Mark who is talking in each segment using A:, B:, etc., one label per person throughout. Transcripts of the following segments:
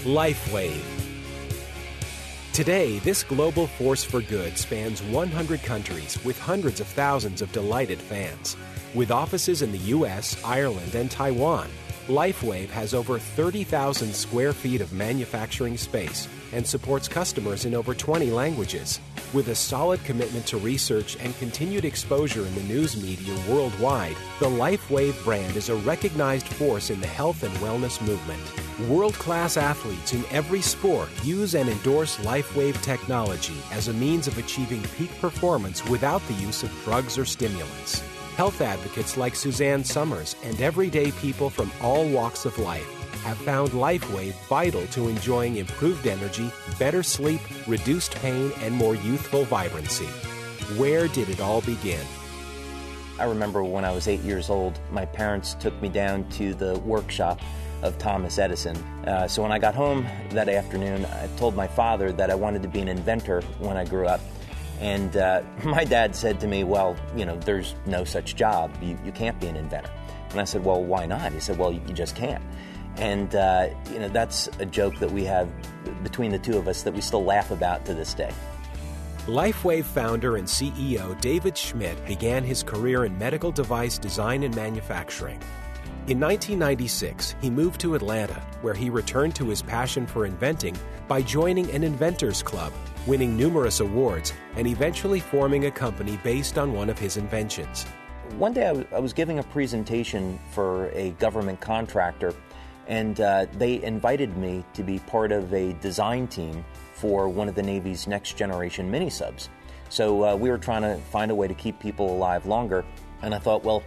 A: LifeWave. Today, this global force for good spans 100 countries with hundreds of thousands of delighted fans. With offices in the U.S., Ireland, and Taiwan, LifeWave has over 30,000 square feet of manufacturing space and supports customers in over 20 languages. With a solid commitment to research and continued exposure in the news media worldwide, the LifeWave brand is a recognized force in the health and wellness movement. World-class athletes in every sport use and endorse LifeWave technology as a means of achieving peak performance without the use of drugs or stimulants. Health advocates like Suzanne Summers and everyday people from all walks of life have found LifeWave vital to enjoying improved energy, better sleep, reduced pain, and more youthful vibrancy. Where did it all begin?
B: I remember when I was 8 years old, my parents took me down to the workshop of Thomas Edison. So when I got home that afternoon, I told my father that I wanted to be an inventor when I grew up. And my dad said to me, well, you know, there's no such job. You can't be an inventor. And I said, well, why not? He said, well, you just can't. And, you know, that's a joke that we have between the two of us that we still laugh about to this day.
A: LifeWave founder and CEO David Schmidt began his career in medical device design and manufacturing. In 1996, he moved to Atlanta, where he returned to his passion for inventing by joining an inventors club, winning numerous awards, and eventually forming a company based on one of his inventions.
B: One day I was giving a presentation for a government contractor, and they invited me to be part of a design team for one of the Navy's next generation mini-subs. So we were trying to find a way to keep people alive longer, and I thought, well,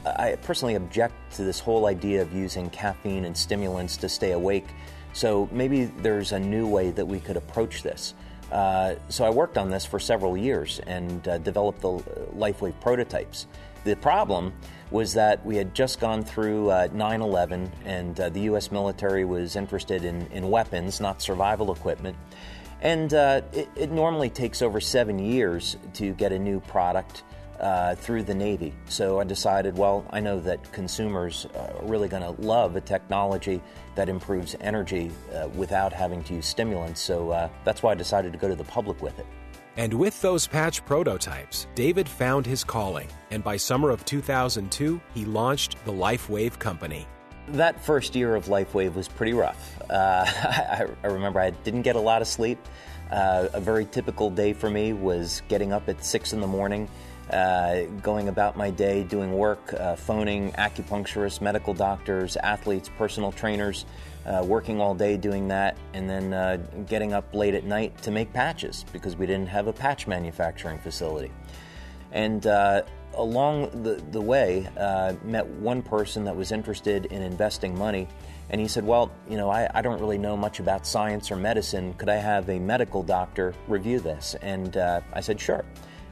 B: I personally object to this whole idea of using caffeine and stimulants to stay awake, so maybe there's a new way that we could approach this. So I worked on this for several years and developed the LifeWave prototypes. The problem was that we had just gone through 9/11, and the U.S. military was interested in weapons, not survival equipment. And it normally takes over 7 years to get a new product through the Navy. So I decided, well, I know that consumers are really going to love a technology that improves energy without having to use stimulants. So that's why I decided to go to the public with it.
A: And with those patch prototypes, David found his calling, and by summer of 2002, he launched the LifeWave company.
B: That first year of LifeWave was pretty rough. I remember I didn't get a lot of sleep. A very typical day for me was getting up at 6 in the morning, going about my day, doing work, phoning acupuncturists, medical doctors, athletes, personal trainers, working all day doing that, and then getting up late at night to make patches because we didn't have a patch manufacturing facility. And along the way, met one person that was interested in investing money, and he said, well, you know, I don't really know much about science or medicine. Could I have a medical doctor review this? And I said, sure.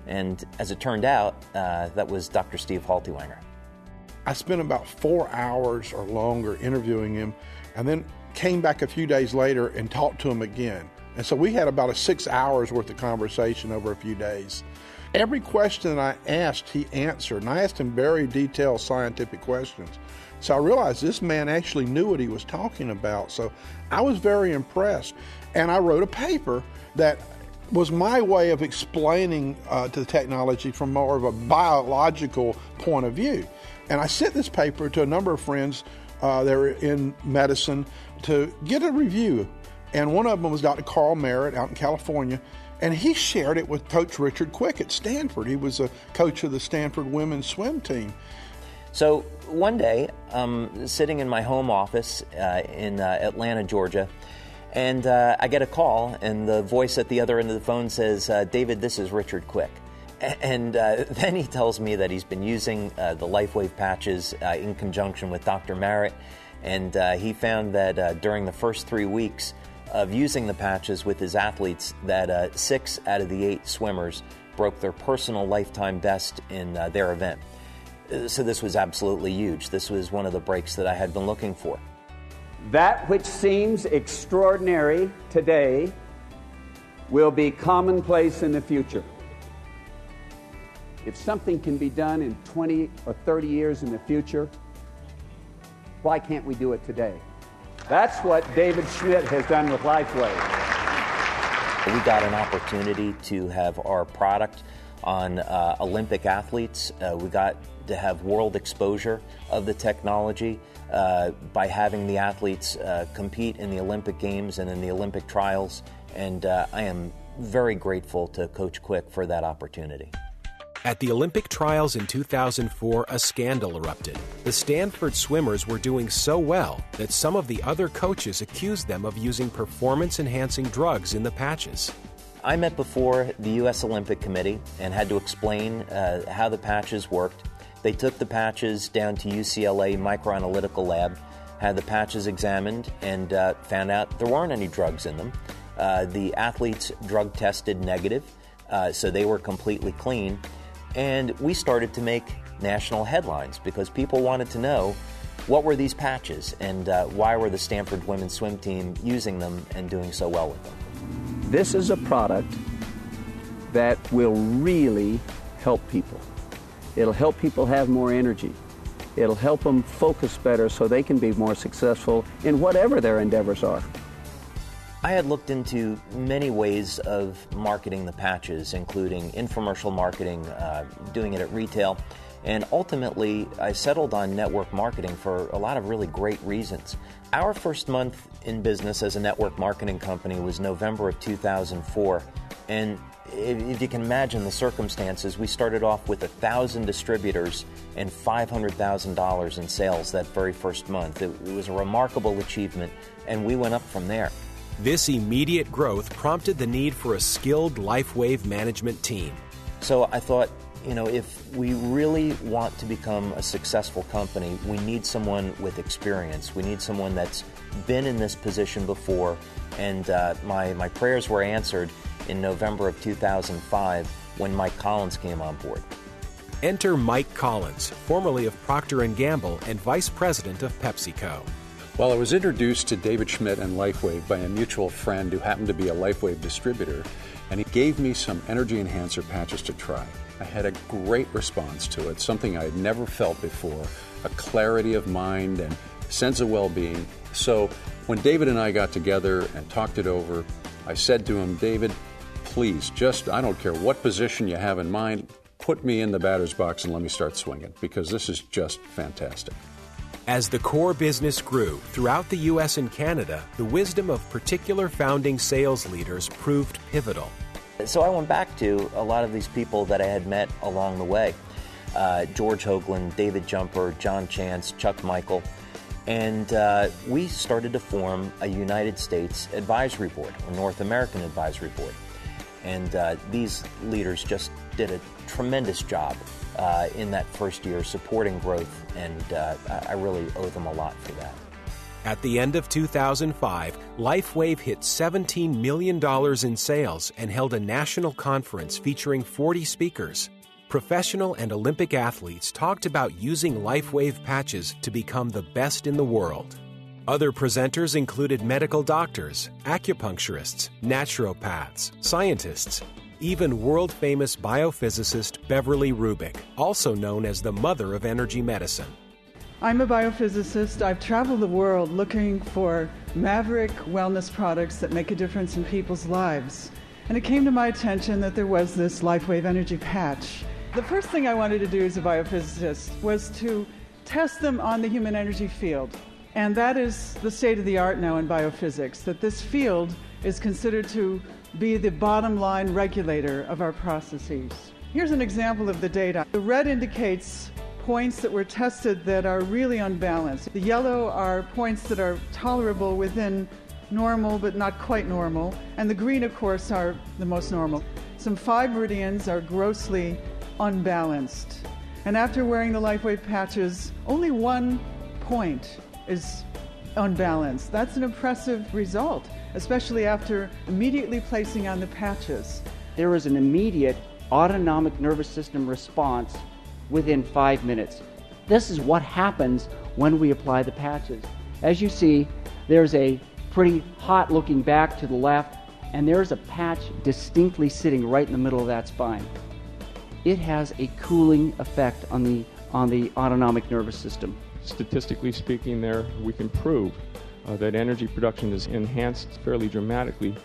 B: And as it turned out, that was Dr. Steve Haltiwanger.
C: I spent about 4 hours or longer interviewing him, and then came back a few days later and talked to him again. And so we had about 6 hours worth of conversation over a few days. Every question that I asked, he answered, and I asked him very detailed scientific questions. So I realized this man actually knew what he was talking about. So I was very impressed, and I wrote a paper that was my way of explaining to the technology from more of a biological point of view. And I sent this paper to a number of friends that were in medicine to get a review. And one of them was Dr. Carl Merritt out in California, and he shared it with Coach Richard Quick at Stanford. He was a coach of the Stanford women's swim team.
B: So one day, sitting in my home office in Atlanta, Georgia, and I get a call, and the voice at the other end of the phone says, David, this is Richard Quick. And then he tells me that he's been using the LifeWave patches in conjunction with Dr. Merritt, and he found that during the first 3 weeks of using the patches with his athletes, that 6 out of the 8 swimmers broke their personal lifetime best in their event. So this was absolutely huge. This was one of the breaks that I had been looking for.
D: That which seems extraordinary today will be commonplace in the future. If something can be done in 20 or 30 years in the future, why can't we do it today? That's what David Schmidt has done with LifeWave.
B: We got an opportunity to have our product on Olympic athletes. We got to have world exposure of the technology by having the athletes compete in the Olympic Games and in the Olympic trials. And I am very grateful to Coach Quick for that opportunity.
A: At the Olympic trials in 2004, a scandal erupted. The Stanford swimmers were doing so well that some of the other coaches accused them of using performance-enhancing drugs in the patches.
B: I met before the U.S. Olympic Committee and had to explain how the patches worked. They took the patches down to UCLA Microanalytical Lab, had the patches examined, and found out there weren't any drugs in them. The athletes drug tested negative, so they were completely clean. And we started to make national headlines because people wanted to know what were these patches and why were the Stanford women's swim team using them and doing so well with them.
D: This is a product that will really help people. It'll help people have more energy. It'll help them focus better so they can be more successful in whatever their endeavors are.
B: I had looked into many ways of marketing the patches, including infomercial marketing, doing it at retail, and ultimately I settled on network marketing for a lot of really great reasons. Our first month in business as a network marketing company was November of 2004, and if you can imagine the circumstances, we started off with 1,000 distributors and $500,000 in sales that very first month. It was a remarkable achievement, and we went up from there.
A: This immediate growth prompted the need for a skilled LifeWave management team.
B: So I thought, if we really want to become a successful company, we need someone with experience. We need someone that's been in this position before. And my prayers were answered in November of 2005 when Mike Collins came on board.
A: Enter Mike Collins, formerly of Procter & Gamble and Vice President of PepsiCo.
E: Well, I was introduced to David Schmidt and LifeWave by a mutual friend who happened to be a LifeWave distributor, and he gave me some energy enhancer patches to try. I had a great response to it, something I had never felt before, a clarity of mind and sense of well-being. So when David and I got together and talked it over, I said to him, David, please, I don't care what position you have in mind, put me in the batter's box and let me start swinging, because this is just fantastic.
A: As the core business grew throughout the U.S. and Canada, the wisdom of particular founding sales leaders proved pivotal.
B: So I went back to a lot of these people that I had met along the way. George Hoagland, David Jumper, John Chance, Chuck Michael. And we started to form a United States advisory board, a North American advisory board. And these leaders just did a tremendous job in that first year supporting growth, and I really owe them a lot for that.
A: At the end of 2005, LifeWave hit $17 million in sales and held a national conference featuring 40 speakers. Professional and Olympic athletes talked about using LifeWave patches to become the best in the world. Other presenters included medical doctors, acupuncturists, naturopaths, scientists, even world-famous biophysicist Beverly Rubik, also known as the mother of energy medicine.
F: I'm a biophysicist. I've traveled the world looking for maverick wellness products that make a difference in people's lives. And it came to my attention that there was this LifeWave energy patch. The first thing I wanted to do as a biophysicist was to test them on the human energy field. And that is the state of the art now in biophysics, that this field is considered to be the bottom line regulator of our processes. Here's an example of the data. The red indicates points that were tested that are really unbalanced. The yellow are points that are tolerable within normal but not quite normal. And the green, of course, are the most normal. Some 5 meridians are grossly unbalanced. And after wearing the LifeWave patches, only 1 point is unbalanced. That's an impressive result, especially after immediately placing on the patches.
G: There was an immediate autonomic nervous system response within 5 minutes. This is what happens when we apply the patches. As you see, there's a pretty hot looking back to the left, and there's a patch distinctly sitting right in the middle of that spine. It has a cooling effect on the autonomic nervous system.
H: Statistically speaking, there we can prove that energy production is enhanced fairly dramatically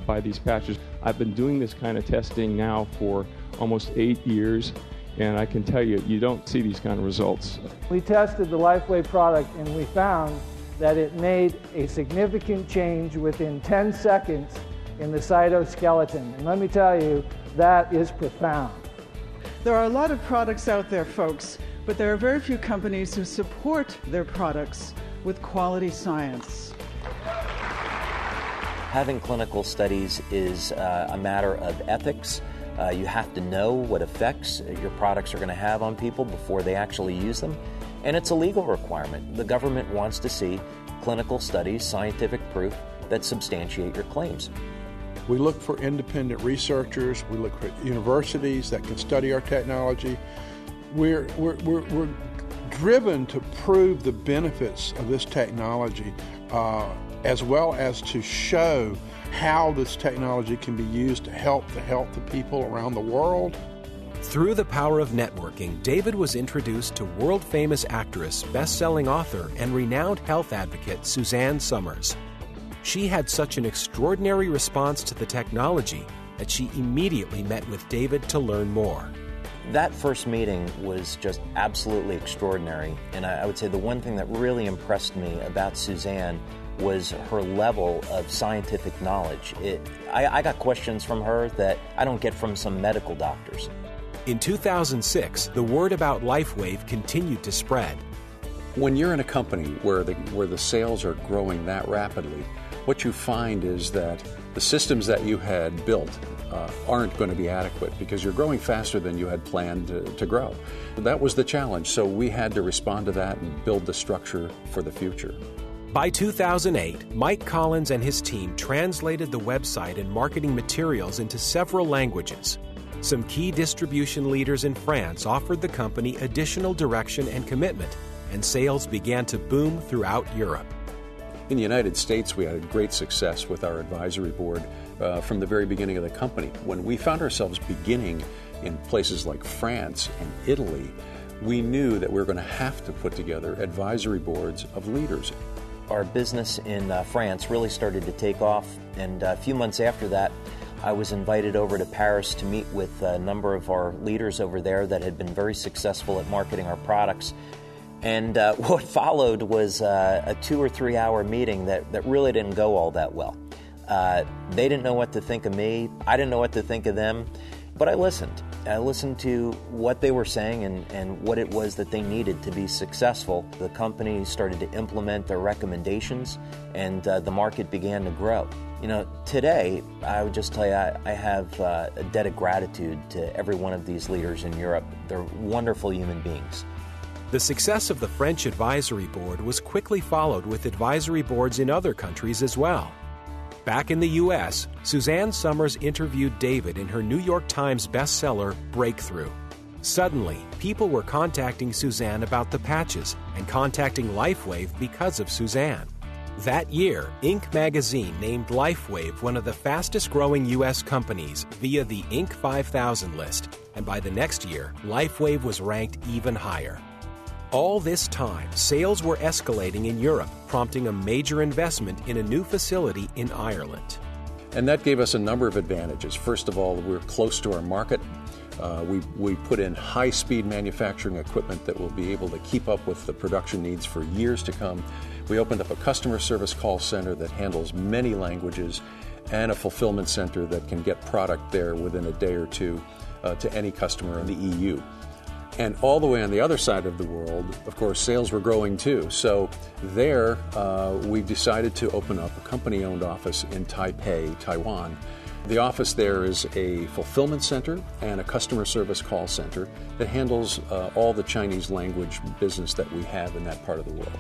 H: by these patches. I've been doing this kind of testing now for almost 8 years, and I can tell you, you don't see these kind of results.
I: We tested the LifeWave product and we found that it made a significant change within 10 seconds in the cytoskeleton. And let me tell you, that is profound.
F: There are a lot of products out there, folks, but there are very few companies who support their products with quality science.
B: Having clinical studies is a matter of ethics. You have to know what effects your products are going to have on people before they actually use them. And it's a legal requirement. The government wants to see clinical studies, scientific proof that substantiate your claims.
C: We look for independent researchers. We look for universities that can study our technology. We're driven to prove the benefits of this technology, as well as to show how this technology can be used to help the health of people around the world.
A: Through the power of networking, David was introduced to world-famous actress, best-selling author, and renowned health advocate Suzanne Somers. She had such an extraordinary response to the technology that she immediately met with David to learn more.
B: That first meeting was just absolutely extraordinary, and I would say the one thing that really impressed me about Suzanne was her level of scientific knowledge. I got questions from her that I don't get from some medical doctors.
A: In 2006, the word about LifeWave continued to spread.
E: When you're in a company where the sales are growing that rapidly, what you find is that the systems that you had built aren't going to be adequate because you're growing faster than you had planned to grow. That was the challenge, so we had to respond to that and build the structure for the future.
A: By 2008, Mike Collins and his team translated the website and marketing materials into several languages. Some key distribution leaders in France offered the company additional direction and commitment, and sales began to boom throughout Europe.
E: In the United States, we had great success with our advisory board from the very beginning of the company. When we found ourselves beginning in places like France and Italy, we knew that we were going to have to put together advisory boards of leaders.
B: Our business in France really started to take off, and a few months after that, I was invited over to Paris to meet with a number of our leaders over there that had been very successful at marketing our products. And what followed was a 2 or 3 hour meeting that really didn't go all that well. They didn't know what to think of me. I didn't know what to think of them. But I listened. I listened to what they were saying and what it was that they needed to be successful. The company started to implement their recommendations, and the market began to grow. You know, today, I would just tell you, I have a debt of gratitude to every one of these leaders in Europe. They're wonderful human beings.
A: The success of the French advisory board was quickly followed with advisory boards in other countries as well. Back in the U.S., Suzanne Somers interviewed David in her New York Times bestseller, Breakthrough. Suddenly, people were contacting Suzanne about the patches and contacting LifeWave because of Suzanne. That year, Inc. magazine named LifeWave one of the fastest-growing U.S. companies via the Inc. 5000 list, and by the next year, LifeWave was ranked even higher. All this time, sales were escalating in Europe, prompting a major investment in a new facility in Ireland.
E: And that gave us a number of advantages. First of all, we're close to our market. We put in high-speed manufacturing equipment that will be able to keep up with the production needs for years to come. We opened up a customer service call center that handles many languages and a fulfillment center that can get product there within a day or two to any customer in the EU. And all the way on the other side of the world, of course, sales were growing too. So there, we decided to open up a company-owned office in Taipei, Taiwan. The office there is a fulfillment center and a customer service call center that handles all the Chinese language business that we have in that part of the world.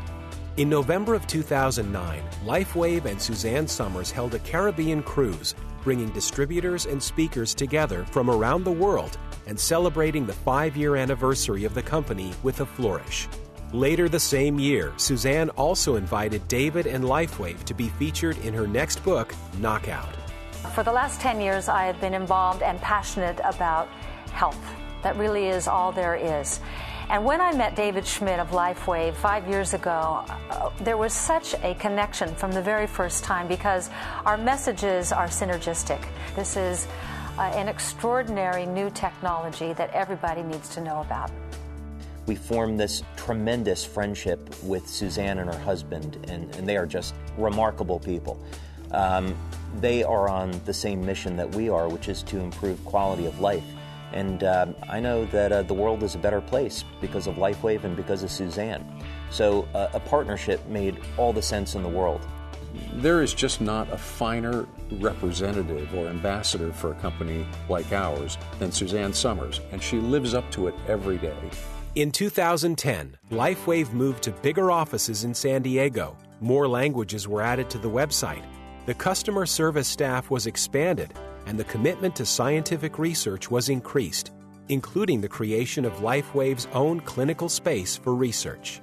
A: In November of 2009, LifeWave and Suzanne Somers held a Caribbean cruise, bringing distributors and speakers together from around the world and celebrating the 5-year anniversary of the company with a flourish. Later the same year, Suzanne also invited David and LifeWave to be featured in her next book, Knockout.
J: For the last 10 years, I have been involved and passionate about health. That really is all there is. And when I met David Schmidt of LifeWave 5 years ago, there was such a connection from the very first time because our messages are synergistic. This is an extraordinary new technology that everybody needs to know about.
B: We formed this tremendous friendship with Suzanne and her husband, and they are just remarkable people. They are on the same mission that we are, which is to improve quality of life. And I know that the world is a better place because of LifeWave and because of Suzanne. So a partnership made all the sense in the world.
E: There is just not a finer representative or ambassador for a company like ours than Suzanne Summers, and she lives up to it every day.
A: In 2010, LifeWave moved to bigger offices in San Diego. More languages were added to the website. The customer service staff was expanded, and the commitment to scientific research was increased, including the creation of LifeWave's own clinical space for research.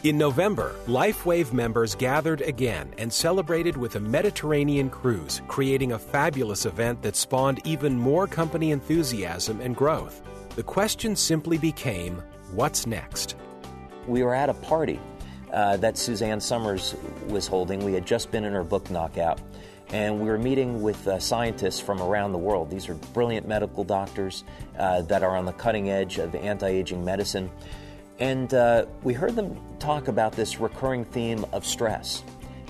A: In November, LifeWave members gathered again and celebrated with a Mediterranean cruise, creating a fabulous event that spawned even more company enthusiasm and growth. The question simply became, what's next?
B: We were at a party that Suzanne Summers was holding. We had just been in her book Knockout, and we were meeting with scientists from around the world. These are brilliant medical doctors that are on the cutting edge of anti-aging medicine. And we heard them talk about this recurring theme of stress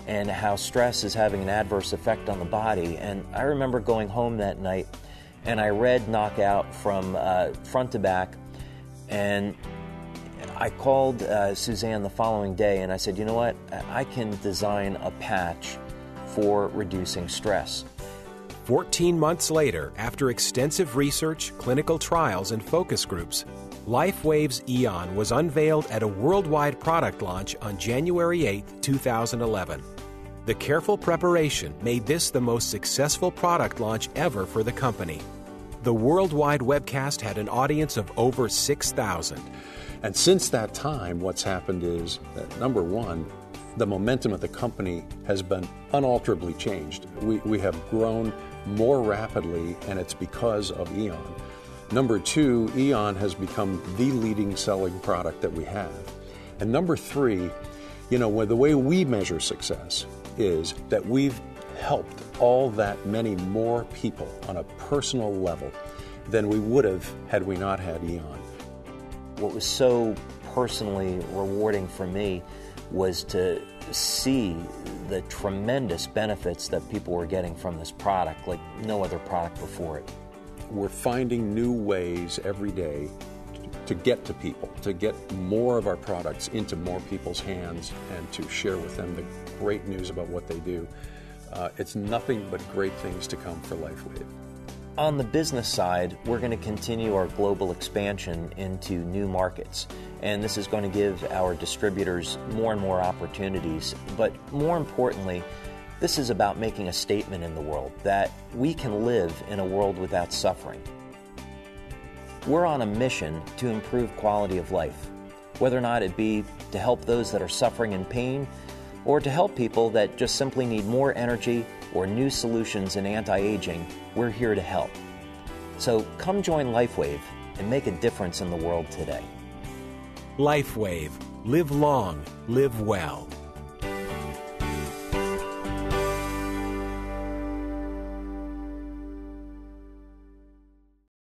B: and how stress is having an adverse effect on the body. And I remember going home that night and I read Knockout from front to back, and I called Suzanne the following day and I said, you know what, I can design a patch for reducing stress.
A: 14 months later, after extensive research, clinical trials, and focus groups, LifeWave's Eon was unveiled at a worldwide product launch on January 8, 2011. The careful preparation made this the most successful product launch ever for the company. The worldwide webcast had an audience of over 6,000.
E: And since that time, what's happened is that, number one, the momentum of the company has been unalterably changed. We have grown more rapidly, and it's because of Eon. Number two, Eon has become the leading selling product that we have. And number three, the way we measure success is that we've helped all that many more people on a personal level than we would have had we not had Eon.
B: What was so personally rewarding for me was to see the tremendous benefits that people were getting from this product like no other product before it.
E: We're finding new ways every day to get to people, to get more of our products into more people's hands and to share with them the great news about what they do. It's nothing but great things to come for LifeWave.
B: On the business side, we're going to continue our global expansion into new markets. And this is going to give our distributors more and more opportunities. But more importantly, this is about making a statement in the world that we can live in a world without suffering. We're on a mission to improve quality of life, whether or not it be to help those that are suffering in pain or to help people that just simply need more energy or new solutions in anti-aging. We're here to help. So come join LifeWave and make a difference in the world today.
A: LifeWave. Live long, live well.